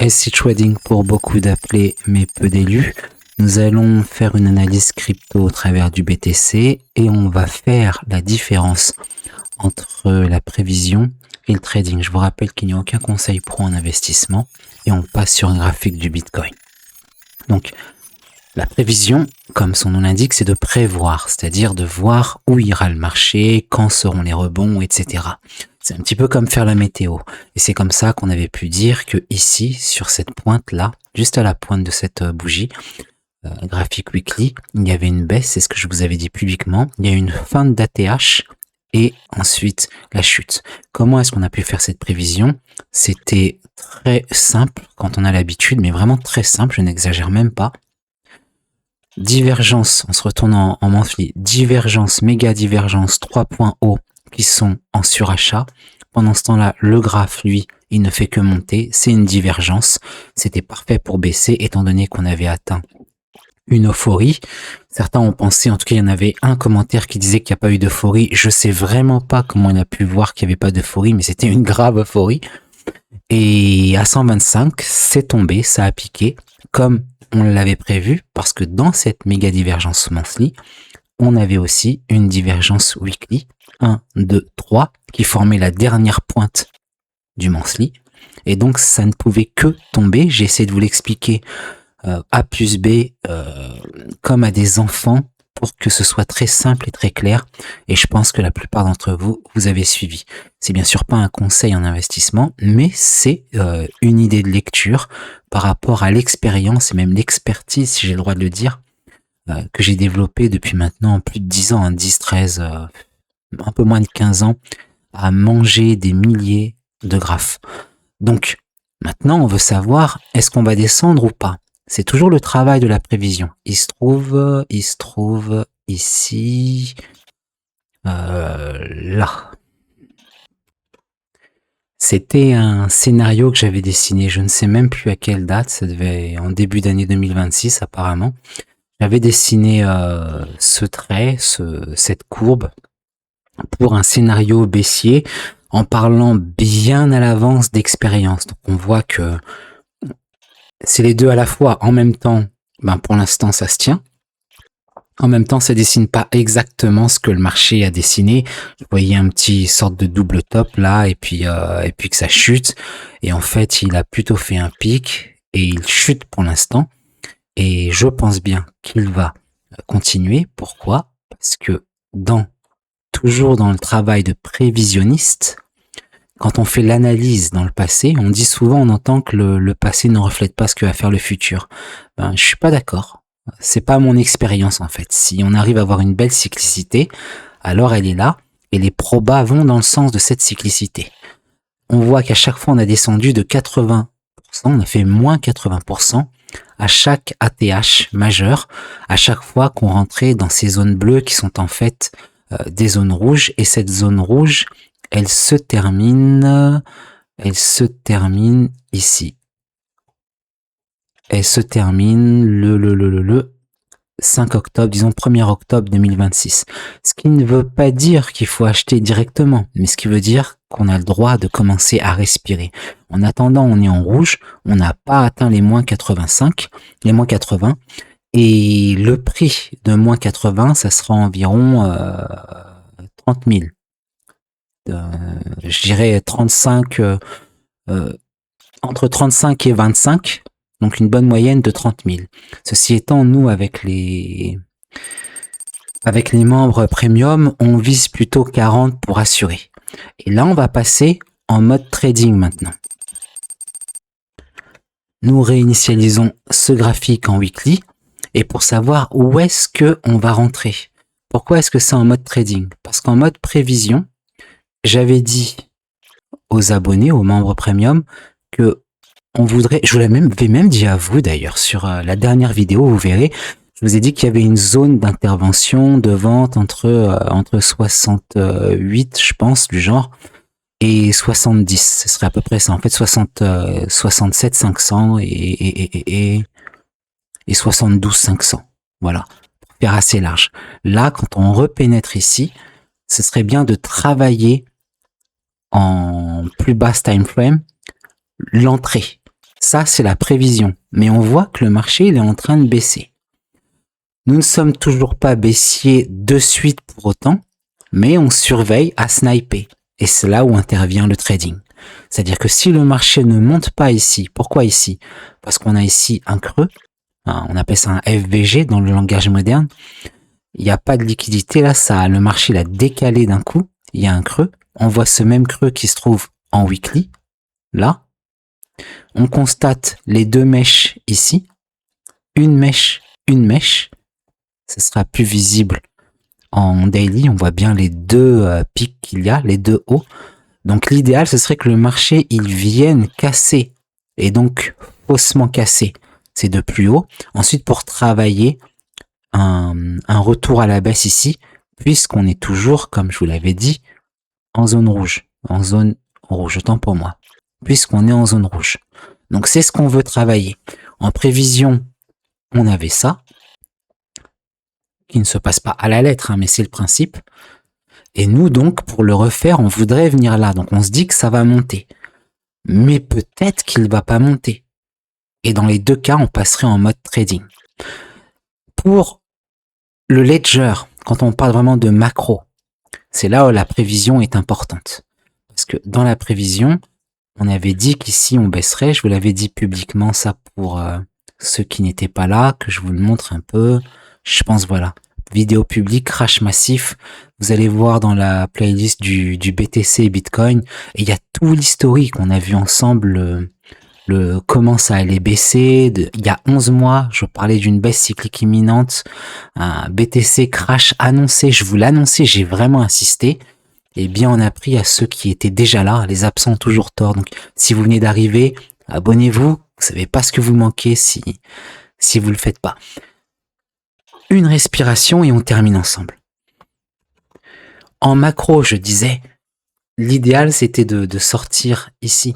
SC Trading pour beaucoup d'appelés mais peu d'élus. Nous allons faire une analyse crypto au travers du BTC et on va faire la différence entre la prévision et le trading. Je vous rappelle qu'il n'y a aucun conseil pro en investissement et on passe sur un graphique du Bitcoin. Donc, la prévision, comme son nom l'indique, c'est de prévoir, c'est-à-dire de voir où ira le marché, quand seront les rebonds, etc. C'est un petit peu comme faire la météo. Et c'est comme ça qu'on avait pu dire que ici, sur cette pointe-là, juste à la pointe de cette bougie, graphique weekly, il y avait une baisse, c'est ce que je vous avais dit publiquement. Il y a une fin d'ATH et ensuite la chute. Comment est-ce qu'on a pu faire cette prévision? C'était très simple quand on a l'habitude, mais vraiment très simple, je n'exagère même pas. Divergence, on se retourne en monthly, divergence, méga divergence, 3 points hauts qui sont en surachat. Pendant ce temps-là, le graphe, lui, il ne fait que monter, c'est une divergence. C'était parfait pour baisser, étant donné qu'on avait atteint une euphorie. Certains ont pensé, en tout cas, il y en avait un commentaire qui disait qu'il n'y a pas eu d'euphorie. Je sais vraiment pas comment on a pu voir qu'il n'y avait pas d'euphorie, mais c'était une grave euphorie. Et à 125, c'est tombé, ça a piqué, comme on l'avait prévu, parce que dans cette méga divergence monthly, on avait aussi une divergence weekly, 1, 2, 3, qui formait la dernière pointe du monthly. Et donc, ça ne pouvait que tomber. J'ai essayé de vous l'expliquer A plus B comme à des enfants pour que ce soit très simple et très clair. Et je pense que la plupart d'entre vous, vous avez suivi. C'est bien sûr pas un conseil en investissement, mais c'est une idée de lecture par rapport à l'expérience et même l'expertise, si j'ai le droit de le dire, que j'ai développée depuis maintenant plus de 10 ans, 10, 13, un peu moins de 15 ans, à manger des milliers de graphes. Donc, maintenant, on veut savoir, est-ce qu'on va descendre ou pas? C'est toujours le travail de la prévision. Il se trouve ici, là. C'était un scénario que j'avais dessiné, je ne sais même plus à quelle date, ça devait en début d'année 2026 apparemment. J'avais dessiné ce trait, cette courbe, pour un scénario baissier, en parlant bien à l'avance d'expérience. Donc on voit que c'est les deux à la fois. En même temps, pour l'instant, ça se tient. En même temps, ça dessine pas exactement ce que le marché a dessiné. Vous voyez un petit sorte de double top là, et puis que ça chute. Et en fait, il a plutôt fait un pic et il chute pour l'instant. Et je pense bien qu'il va continuer. Pourquoi? Parce que toujours dans le travail de prévisionniste, quand on fait l'analyse dans le passé, on dit souvent, on entend que le passé ne reflète pas ce que va faire le futur. Je suis pas d'accord. C'est pas mon expérience en fait. Si on arrive à avoir une belle cyclicité, alors elle est là et les probas vont dans le sens de cette cyclicité. On voit qu'à chaque fois on a descendu de 80%, on a fait moins 80% à chaque ATH majeur, à chaque fois qu'on rentrait dans ces zones bleues qui sont en fait des zones rouges, et cette zone rouge, elle se termine ici. Elle se termine le 5 octobre, disons 1er octobre 2026. Ce qui ne veut pas dire qu'il faut acheter directement, mais ce qui veut dire qu'on a le droit de commencer à respirer. En attendant, on est en rouge, on n'a pas atteint les moins 85, les moins 80, et le prix de moins 80, ça sera environ 30 000. Je dirais 35, entre 35 et 25, donc une bonne moyenne de 30 000. Ceci étant, nous, avec les membres premium, on vise plutôt 40 pour assurer. Et là, on va passer en mode trading maintenant. Nous réinitialisons ce graphique en weekly, et pour savoir où est-ce que on va rentrer. Pourquoi est-ce que c'est en mode trading? Parce qu'en mode prévision, j'avais dit aux abonnés, aux membres premium, que on voudrait, je vous l'avais même dit à vous d'ailleurs sur la dernière vidéo, vous verrez, je vous ai dit qu'il y avait une zone d'intervention de vente entre 68, je pense, du genre, et 70. Ce serait à peu près ça. En fait, 67 500 et 72 500. Voilà, pour faire assez large. Là, quand on repénètre ici, ce serait bien de travailler en plus basse time frame l'entrée. Ça, c'est la prévision. Mais on voit que le marché, il est en train de baisser. Nous ne sommes toujours pas baissiers de suite pour autant, mais on surveille à sniper. Et c'est là où intervient le trading. C'est-à-dire que si le marché ne monte pas ici, pourquoi ici? Parce qu'on a ici un creux, on appelle ça un FVG dans le langage moderne. Il n'y a pas de liquidité là, le marché l'a décalé d'un coup, il y a un creux. On voit ce même creux qui se trouve en weekly, là. On constate les deux mèches ici, une mèche, ce sera plus visible en daily, on voit bien les deux pics qu'il y a, les deux hauts. Donc l'idéal, ce serait que le marché, il vienne casser, et donc faussement casser ces deux plus hauts, ensuite pour travailler un retour à la baisse ici, puisqu'on est toujours, comme je vous l'avais dit, en zone rouge, autant pour moi, puisqu'on est en zone rouge. Donc c'est ce qu'on veut travailler. En prévision, on avait ça, qui ne se passe pas à la lettre, mais c'est le principe. Et nous, donc, pour le refaire, on voudrait venir là. Donc on se dit que ça va monter. Mais peut-être qu'il ne va pas monter. Et dans les deux cas, on passerait en mode trading. Pour le ledger, quand on parle vraiment de macro, c'est là où la prévision est importante. Parce que dans la prévision, on avait dit qu'ici on baisserait. Je vous l'avais dit publiquement, ça pour ceux qui n'étaient pas là, que je vous le montre un peu. Je pense, voilà, vidéo publique, crash massif. Vous allez voir dans la playlist du BTC et Bitcoin, et il y a tout l'historique. On a vu ensemble comment ça allait baisser. Il y a 11 mois, je parlais d'une baisse cyclique imminente. Un BTC crash annoncé, je vous l'annonçais, j'ai vraiment insisté. Et bien on a pris à ceux qui étaient déjà là, les absents ont toujours tort. Donc si vous venez d'arriver, abonnez-vous. Vous savez pas ce que vous manquez si vous le faites pas. Une respiration et on termine ensemble. En macro, je disais, l'idéal c'était de sortir ici.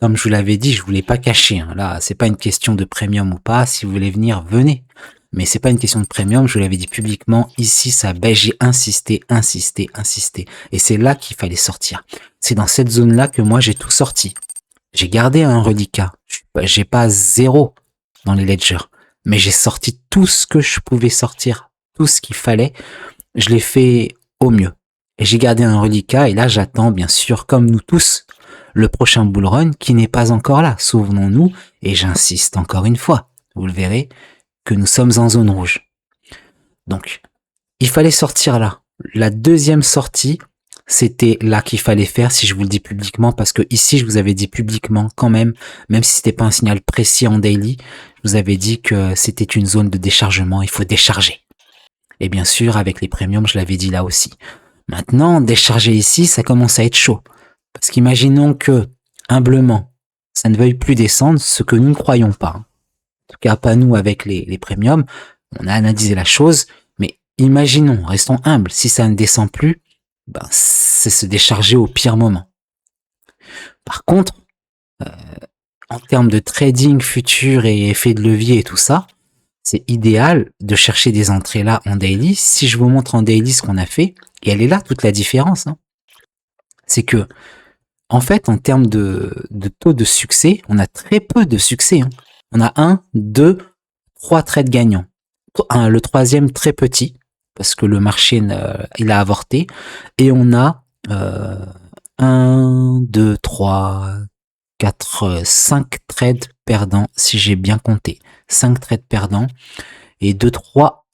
Comme je vous l'avais dit, je voulais pas cacher. Là, c'est pas une question de premium ou pas. Si vous voulez venir, venez. Mais c'est pas une question de premium. Je vous l'avais dit publiquement. Ici, ça baisse. J'ai insisté. Et c'est là qu'il fallait sortir. C'est dans cette zone-là que moi j'ai tout sorti. J'ai gardé un reliquat. J'ai pas 0 dans les ledgers, mais j'ai sorti tout ce que je pouvais sortir, tout ce qu'il fallait. Je l'ai fait au mieux. Et j'ai gardé un reliquat. Et là, j'attends, bien sûr, comme nous tous, le prochain bull run qui n'est pas encore là. Souvenons-nous, et j'insiste encore une fois, vous le verrez, que nous sommes en zone rouge. Donc, il fallait sortir là. La deuxième sortie, c'était là qu'il fallait faire, si je vous le dis publiquement, parce que ici, je vous avais dit publiquement quand même si c'était pas un signal précis en daily, je vous avais dit que c'était une zone de déchargement, il faut décharger. Et bien sûr, avec les premiums, je l'avais dit là aussi. Maintenant, décharger ici, ça commence à être chaud. Parce qu'imaginons que, humblement, ça ne veuille plus descendre, ce que nous ne croyons pas. En tout cas, pas nous avec les premiums. On a analysé la chose, mais imaginons, restons humbles, si ça ne descend plus, c'est se décharger au pire moment. Par contre, en termes de trading futur et effet de levier et tout ça, c'est idéal de chercher des entrées là en daily. Si je vous montre en daily ce qu'on a fait, et elle est là toute la différence, c'est que, en fait, en termes de taux de succès, on a très peu de succès. On a 1, 2, 3 trades gagnants. Le troisième très petit, parce que le marché, il a avorté. Et on a 1, 2, 3, 4, 5 trades perdants, si j'ai bien compté. 5 trades perdants et 2, 3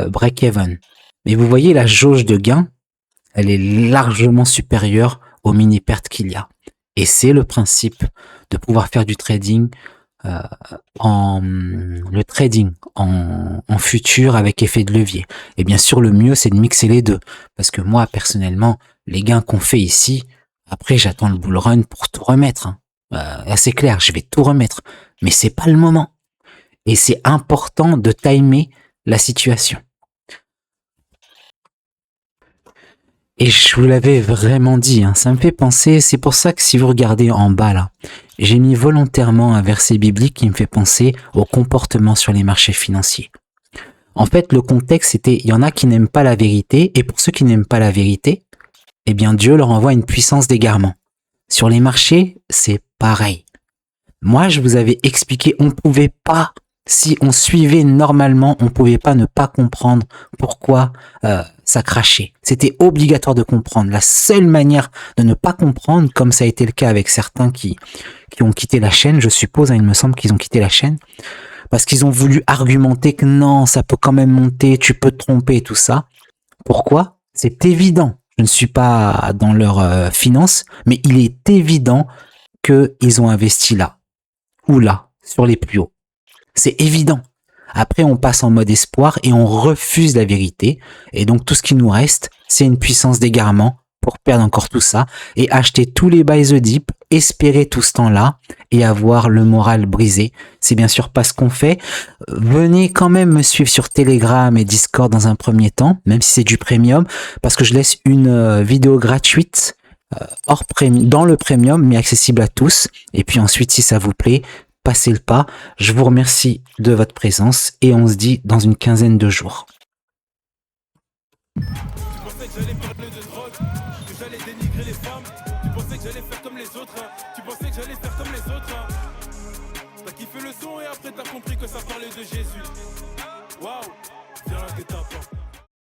break-even. Mais vous voyez, la jauge de gain, elle est largement supérieure aux mini-pertes qu'il y a. Et c'est le principe de pouvoir faire du trading en futur avec effet de levier. Et bien sûr, le mieux, c'est de mixer les deux. Parce que moi, personnellement, les gains qu'on fait ici, après, j'attends le bull run pour tout remettre. C'est clair, je vais tout remettre. Mais c'est pas le moment. Et c'est important de timer la situation. Et je vous l'avais vraiment dit, ça me fait penser, c'est pour ça que si vous regardez en bas là, j'ai mis volontairement un verset biblique qui me fait penser au comportement sur les marchés financiers. En fait, le contexte c'était, il y en a qui n'aiment pas la vérité, et pour ceux qui n'aiment pas la vérité, eh bien Dieu leur envoie une puissance d'égarement. Sur les marchés, c'est pareil. Moi, je vous avais expliqué, on pouvait pas, si on suivait normalement, on pouvait pas ne pas comprendre pourquoi ça crachait. C'était obligatoire de comprendre. La seule manière de ne pas comprendre, comme ça a été le cas avec certains qui ont quitté la chaîne, je suppose, hein, il me semble qu'ils ont quitté la chaîne, parce qu'ils ont voulu argumenter que non, ça peut quand même monter, tu peux te tromper et tout ça. Pourquoi? C'est évident. Je ne suis pas dans leurs finances, mais il est évident qu'ils ont investi là ou là, sur les plus hauts. C'est évident. Après, on passe en mode espoir et on refuse la vérité. Et donc, tout ce qui nous reste, c'est une puissance d'égarement pour perdre encore tout ça et acheter tous les buy the dip, espérer tout ce temps-là et avoir le moral brisé. C'est bien sûr pas ce qu'on fait. Venez quand même me suivre sur Telegram et Discord dans un premier temps, même si c'est du premium, parce que je laisse une vidéo gratuite dans le premium, mais accessible à tous. Et puis ensuite, si ça vous plaît, passez le pas. Je vous remercie de votre présence et on se dit dans une quinzaine de jours. Tu pensais que j'allais parler de drogue, que j'allais dénigrer les femmes. Tu pensais que j'allais faire comme les autres, hein. Tu pensais que j'allais faire comme les autres, hein. T'as kiffé le son et après t'as compris que ça parlait de Jésus. Waouh, viens là, t'es tapant.